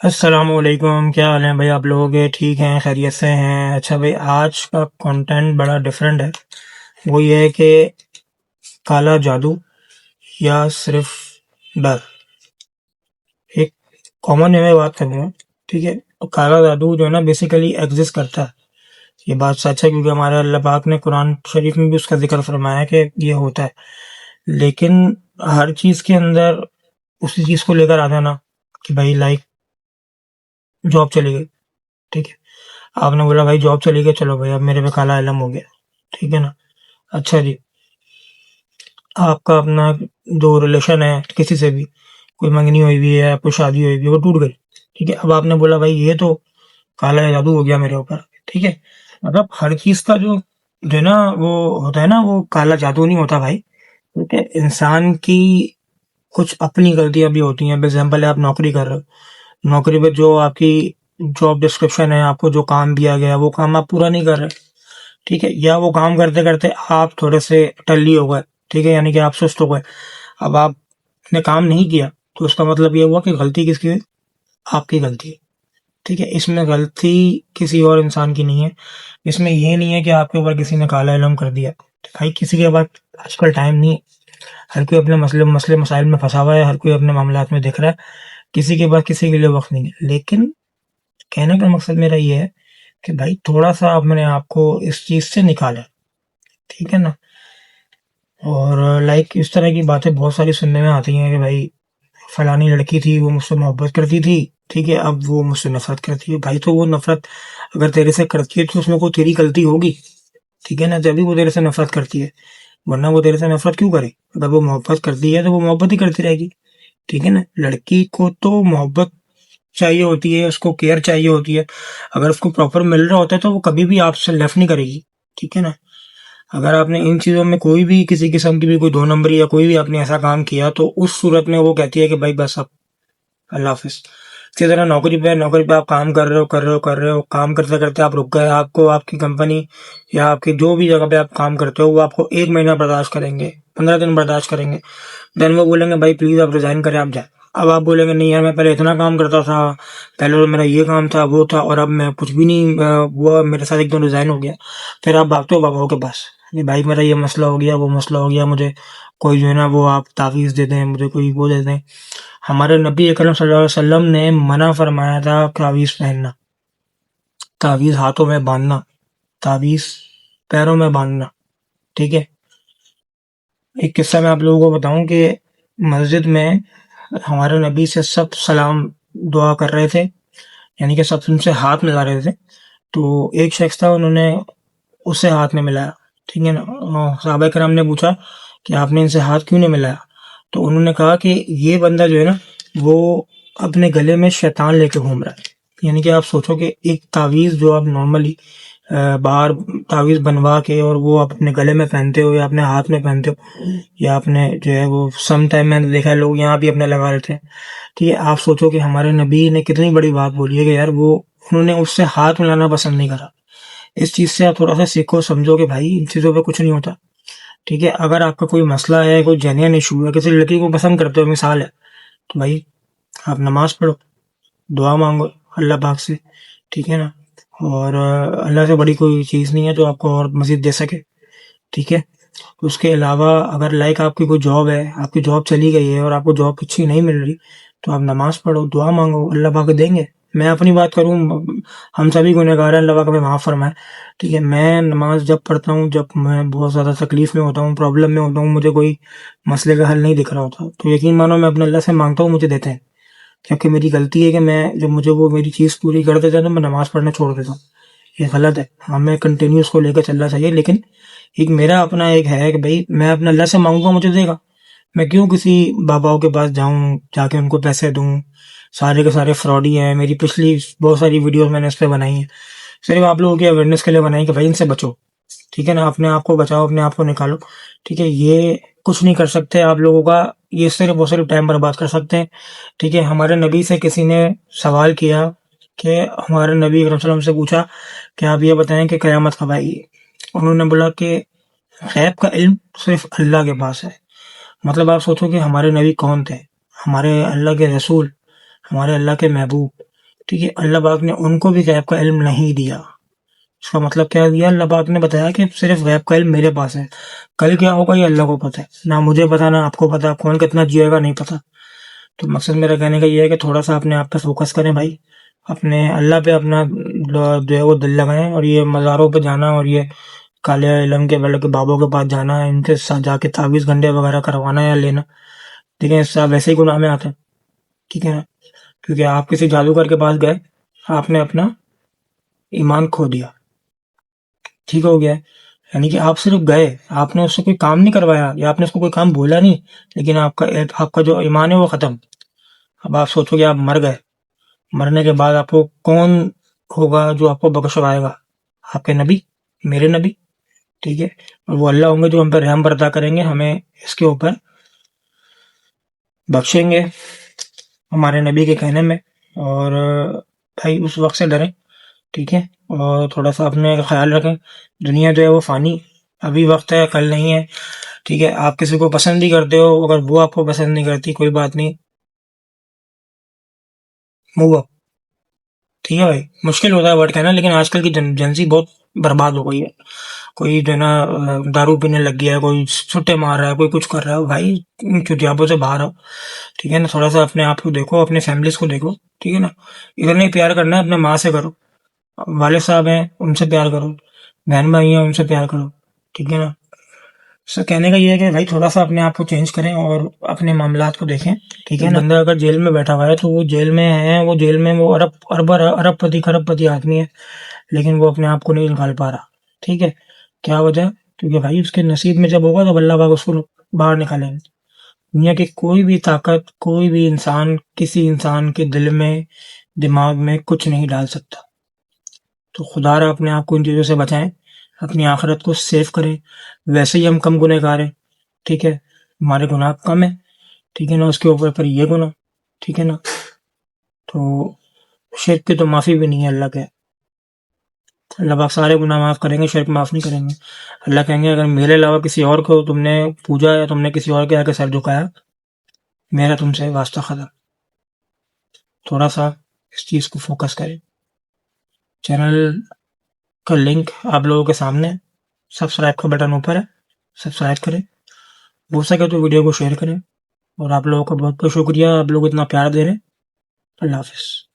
السلام علیکم، کیا حال ہیں بھائی؟ آپ لوگ ٹھیک ہیں؟ خیریت سے ہیں؟ اچھا بھائی، آج کا کنٹینٹ بڑا ڈفرینٹ ہے۔ وہ یہ ہے کہ کالا جادو یا صرف ڈر۔ ایک کامن وے میں بات کروں گا، ٹھیک ہے؟ کالا جادو جو ہے نا بیسیکلی ایگزسٹ کرتا ہے، یہ بات سچ ہے، کیونکہ ہمارے اللہ پاک نے قرآن شریف میں بھی اس کا ذکر فرمایا کہ یہ ہوتا ہے۔ لیکن ہر چیز کے اندر اسی چیز کو لے کر آ جانا کہ بھائی لائک جاب چلی گئی، ٹھیک ہے، آپ نے بولا بھائی جاب چلی گئی، چلو بھائی اب میرے پہ کالا علم ہو گیا، ٹھیک ہے نا؟ اچھا جی، آپ کا اپنا جو ریلیشن ہے کسی سے بھی، کوئی منگنی ہوئی ہوئی ہے، کوئی شادی ہوئی ہوئی ہے، وہ ٹوٹ گئی، ٹھیک ہے، اب آپ نے بولا بھائی یہ تو کالا جادو ہو گیا میرے اوپر، ٹھیک ہے۔ مطلب ہر چیز کا جو ہے نا وہ ہوتا ہے نا، وہ کالا جادو نہیں ہوتا بھائی، کیونکہ انسان کی کچھ اپنی غلطیاں بھی ہوتی ہیں۔ ایگزامپل ہے، آپ نوکری کر رہے ہو، نوکری پہ جو آپ کی جاب ڈسکرپشن ہے، آپ کو جو کام دیا گیا وہ کام آپ پورا نہیں کر رہے، ٹھیک ہے، یا وہ کام کرتے کرتے آپ تھوڑے سے ٹلی ہو گئے، ٹھیک ہے، یعنی کہ آپ سست ہو گئے، اب آپ نے کام نہیں کیا، تو اس کا مطلب یہ ہوا کہ غلطی کس کی ہے؟ آپ کی غلطی ہے، ٹھیک ہے۔ اس میں غلطی کسی اور انسان کی نہیں ہے، اس میں یہ نہیں ہے کہ آپ کے اوپر کسی نے کالا علم کر دیا۔ بھائی کسی کے پاس آج کل ٹائم نہیں ہے، ہر کوئی اپنے مسئلے مسائل میں پھنسا ہوا ہے، ہر کوئی اپنے معاملات میں دیکھ رہا ہے، کسی کے پاس کسی کے لیے وقت نہیں ہے۔ لیکن کہنے کا مقصد میرا یہ ہے کہ بھائی تھوڑا سا اپنے آپ کو اس چیز سے نکالیں، ٹھیک ہے نا؟ اور لائک اس طرح کی باتیں بہت ساری سننے میں آتی ہیں کہ بھائی فلانی لڑکی تھی، وہ مجھ سے محبت کرتی تھی، ٹھیک ہے، اب وہ مجھ سے نفرت کرتی ہے۔ بھائی تو وہ نفرت اگر تیرے سے کرتی ہے تو اس میں کوئی تیری غلطی ہوگی، ٹھیک ہے نا، جبھی وہ تیرے سے نفرت کرتی ہے، ورنہ وہ تیرے سے نفرت کیوں کرے؟ اگر وہ محبت کرتی ہے تو وہ محبت ہی کرتی رہے گی، ٹھیک ہے نا۔ لڑکی کو تو محبت چاہیے ہوتی ہے، اس کو کیئر چاہیے ہوتی ہے، اگر اس کو پراپر مل رہا ہوتا ہے تو وہ کبھی بھی آپ سے لیفٹ نہیں کرے گی، ٹھیک ہے نا۔ اگر آپ نے ان چیزوں میں کوئی بھی کسی قسم کی بھی کوئی دو نمبری یا کوئی بھی آپ نے ایسا کام کیا تو اس صورت میں وہ کہتی ہے کہ بھائی بس اب اللہ حافظ۔ اسی طرح نوکری پہ آپ کام کر رہے ہو، کام کرتے کرتے آپ رک گئے، آپ کو آپ کی کمپنی یا آپ کی جو بھی جگہ پہ آپ کام کرتے ہو وہ آپ کو 1 مہینہ برداشت کریں گے، 15 دن برداشت کریں گے، دین وہ بولیں گے بھائی پلیز آپ ریزائن کریں، آپ جائیں۔ اب آپ بولیں گے نہیں یار، میں پہلے اتنا کام کرتا تھا، پہلے تو میرا یہ کام تھا وہ تھا، اور اب میں کچھ بھی نہیں ہوا، میرے ساتھ ایک دم ریزائن ہو گیا۔ پھر آپ بھاگتے ہو باباؤں کے پاس، بھائی میرا یہ مسئلہ ہو گیا، وہ مسئلہ ہو گیا، مجھے کوئی جو ہے نا وہ آپ تعویذ دے دیں، مجھے کوئی وہ دے دیں۔ ہمارے نبی اکرم صلی اللہ علیہ وسلم نے منع فرمایا تھا تعویذ پہننا، تعویذ ہاتھوں میں باندھنا، تعویذ پیروں میں باندھنا، ٹھیک ہے۔ ایک قصہ میں آپ لوگوں کو بتاؤں کہ مسجد میں ہمارے نبی سے سب سلام دعا کر رہے تھے، یعنی کہ سب ان سے ہاتھ ملا رہے تھے، تو ایک شخص تھا، انہوں نے اس سے ہاتھ نہیں ملایا، ٹھیک ہے نا۔ صحابہ کرام نے پوچھا کہ آپ نے ان سے ہاتھ کیوں نہیں ملایا؟ تو انہوں نے کہا کہ یہ بندہ جو ہے نا وہ اپنے گلے میں شیطان لے کے گھوم رہا ہے۔ یعنی کہ آپ سوچو کہ ایک تعویذ جو آپ نارملی باہر تعویذ بنوا کے اور وہ آپ اپنے گلے میں پہنتے ہو یا اپنے ہاتھ میں پہنتے ہو، یا اپنے جو ہے وہ سم ٹائم میں نے دیکھا ہے لوگ یہاں بھی اپنے لگا لیتے ہیں، ٹھیک ہے۔ آپ سوچو کہ ہمارے نبی نے کتنی بڑی بات بولی ہے کہ یار وہ انہوں نے اس سے ہاتھ ملانا پسند نہیں کرا۔ اس چیز سے آپ تھوڑا سا سیکھو، سمجھو کہ بھائی ان چیزوں پہ کچھ نہیں ہوتا، ٹھیک ہے۔ اگر آپ کا کوئی مسئلہ ہے، کوئی جینین ایشو ہے، کسی لڑکی کو پسند کرتے ہو مثال ہے، تو بھائی آپ نماز پڑھو، دعا مانگو اللہ پاک سے، ٹھیک ہے نا۔ اور اللہ سے بڑی کوئی چیز نہیں ہے جو آپ کو اور مزید دے سکے، ٹھیک ہے۔ اس کے علاوہ اگر لائک آپ کی کوئی جاب ہے، آپ کی جاب چلی گئی ہے اور آپ کو جاب اچھی نہیں مل رہی، تو آپ نماز پڑھو، دعا مانگو، اللہ پاک دیں گے۔ میں اپنی بات کروں، ہم سبھی گنہگار ہیں، اللہ پاک ہمیں معاف فرمائے، ٹھیک ہے۔ میں نماز جب پڑھتا ہوں، جب میں بہت زیادہ تکلیف میں ہوتا ہوں، پرابلم میں ہوتا ہوں، مجھے کوئی مسئلے کا حل نہیں دکھ رہا ہوتا، تو یقین مانو میں اپنے اللہ سے مانگتا ہوں، مجھے دیتے ہیں، کیونکہ میری غلطی ہے کہ میں جب مجھے وہ میری چیز پوری کر دیتا ہے تو میں نماز پڑھنا چھوڑ دیتا ہوں، یہ غلط ہے۔ ہمیں کنٹینیو اس کو لے کے چلنا چاہیے، لیکن ایک میرا اپنا ایک ہے کہ بھائی میں اپنے اللہ سے مانگوں گا مجھے دے گا، میں کیوں کسی باباؤں کے پاس جاؤں، جا کے ان کو پیسے دوں، سارے کے سارے فراڈی ہیں۔ میری پچھلی بہت ساری ویڈیوز میں نے اس پہ بنائی ہیں، صرف آپ لوگوں کی اویئرنیس کے لیے بنائی کہ بھائی ان سے بچو، ٹھیک ہے نا، اپنے آپ کو بچاؤ، اپنے آپ کو نکالو، ٹھیک ہے۔ یہ کچھ نہیں کر سکتے آپ لوگوں کا، یہ صرف اور صرف ٹائم برباد کر سکتے ہیں، ٹھیک ہے۔ ہمارے نبی سے کسی نے سوال کیا کہ ہمارے نبی اکرم صلی اللہ علیہ وسلم سے پوچھا کہ آپ یہ بتائیں کہ قیامت کب آئے گی؟ انہوں نے بولا کہ غیب کا علم صرف اللہ کے پاس ہے۔ مطلب آپ سوچو کہ ہمارے نبی کون تھے؟ ہمارے اللہ کے رسول، ہمارے اللہ کے محبوب، ٹھیک ہے، اللہ پاک نے ان کو بھی غیب کا علم نہیں دیا. اس کا مطلب کیا دیا؟ اللہ پاک نے بتایا کہ صرف غیب کا علم میرے پاس ہے، کل کیا ہوگا یہ اللہ کو پتہ ہے، نہ مجھے پتا نہ آپ کو پتا، کون کتنا جیے گا نہیں پتا. تو مقصد میرا کہنے کا یہ ہے کہ تھوڑا سا اپنے آپ پہ فوکس کریں بھائی، اپنے اللہ پہ اپنا جو ہے وہ دل لگائیں، اور یہ مزاروں پہ جانا اور یہ کالے علم کے بڑے کے بابوں کے پاس جانا، ان کے ساتھ جا کے تعویذ گنڈے وغیرہ کروانا یا لینا، ٹھیک ہے، اس سے آپ ویسے ہی گناہ میں آتے ہیں. ٹھیک ہے نا، کیونکہ آپ کسی جادوگر کے پاس گئے، آپ نے اپنا ایمان کھو دیا، ٹھیک ہو گیا ہے. یعنی کہ آپ صرف گئے، آپ نے اس سے کوئی کام نہیں کروایا یا آپ نے اس کو کوئی کام بولا نہیں، لیکن آپ کا جو ایمان ہے وہ ختم. اب آپ سوچو کہ آپ مر گئے، مرنے کے بعد آپ کو کون ہوگا جو آپ کو بخشوائے گا؟ آپ کے نبی، میرے نبی. ٹھیک ہے، اور وہ اللہ ہوں گے جو ہم پہ رحم برتا کریں گے، ہمیں اس کے اوپر بخشیں گے ہمارے نبی کے کہنے میں. اور بھائی اس وقت سے ڈریں، ٹھیک ہے، اور تھوڑا سا اپنے کا خیال رکھیں. دنیا جو ہے وہ فانی، ابھی وقت ہے، کل نہیں ہے. ٹھیک ہے، آپ کسی کو پسند ہی کرتے ہو، اگر وہ آپ کو پسند نہیں کرتی کوئی بات نہیں، موو اپ. ٹھیک ہے بھائی، مشکل ہوتا ہے ورڈ کہنا، لیکن آج کل کی جنسی بہت برباد ہو گئی ہے. کوئی جو ہے نا دارو پینے لگ گیا ہے، کوئی چھٹے مار رہا ہے، کوئی کچھ کر رہا ہے. بھائی ان چٹیابوں سے باہر آؤ، ٹھیک ہے نا، تھوڑا سا اپنے آپ کو دیکھو، اپنے فیملیز کو دیکھو. ٹھیک ہے نا، ادھر نہیں پیار کرنا ہے، اپنے ماں سے کرو، والد صاحب ہیں ان سے پیار کرو، بہن بھائی ہیں ان سے پیار کرو. ٹھیک ہے نا. سر کہنے کا یہ ہے کہ بھائی تھوڑا سا اپنے آپ کو چینج کریں اور اپنے معاملات کو دیکھیں. ٹھیک ہے نا، بندہ اگر جیل میں بیٹھا ہوا ہے تو وہ جیل میں ہے، وہ جیل میں وہ ارب پتی خرب پتی آدمی ہے، لیکن وہ اپنے آپ کو نہیں نکال پا رہا. ٹھیک ہے، کیا وجہ؟ کیونکہ بھائی اس کے نصیب میں جب ہوگا تو اللہ پاک اس کو باہر نکالیں گے. دنیا کی کوئی بھی طاقت، کوئی بھی انسان کسی انسان کے دل میں، دماغ میں کچھ نہیں ڈال سکتا. تو خدا را اپنے آپ کو ان چیزوں سے بچائیں، اپنی آخرت کو سیف کریں. ویسے ہی ہم کم گنہ گار ہیں، ٹھیک ہے، ہمارے گناہ کم ہیں، ٹھیک ہے نا، اس کے اوپر پر یہ گناہ، ٹھیک ہے نا. تو شرک کی تو معافی بھی نہیں ہے اللہ کے. اللہ پاک سارے گناہ معاف کریں گے، شرک معاف نہیں کریں گے. اللہ کہیں گے اگر میرے علاوہ کسی اور کو تم نے پوجا یا تم نے کسی اور کے آگے سر جھکایا، میرا تم سے واسطہ ختم. تھوڑا سا اس چیز کو فوکس کریں. چینل کا لنک آپ لوگوں کے سامنے، سبسکرائب کا بٹن اوپر ہے، سبسکرائب کریں، ہو سکے تو ویڈیو کو شیئر کریں. اور آپ لوگوں کا بہت بہت شکریہ، آپ لوگ اتنا پیار دے رہے ہیں. اللہ حافظ.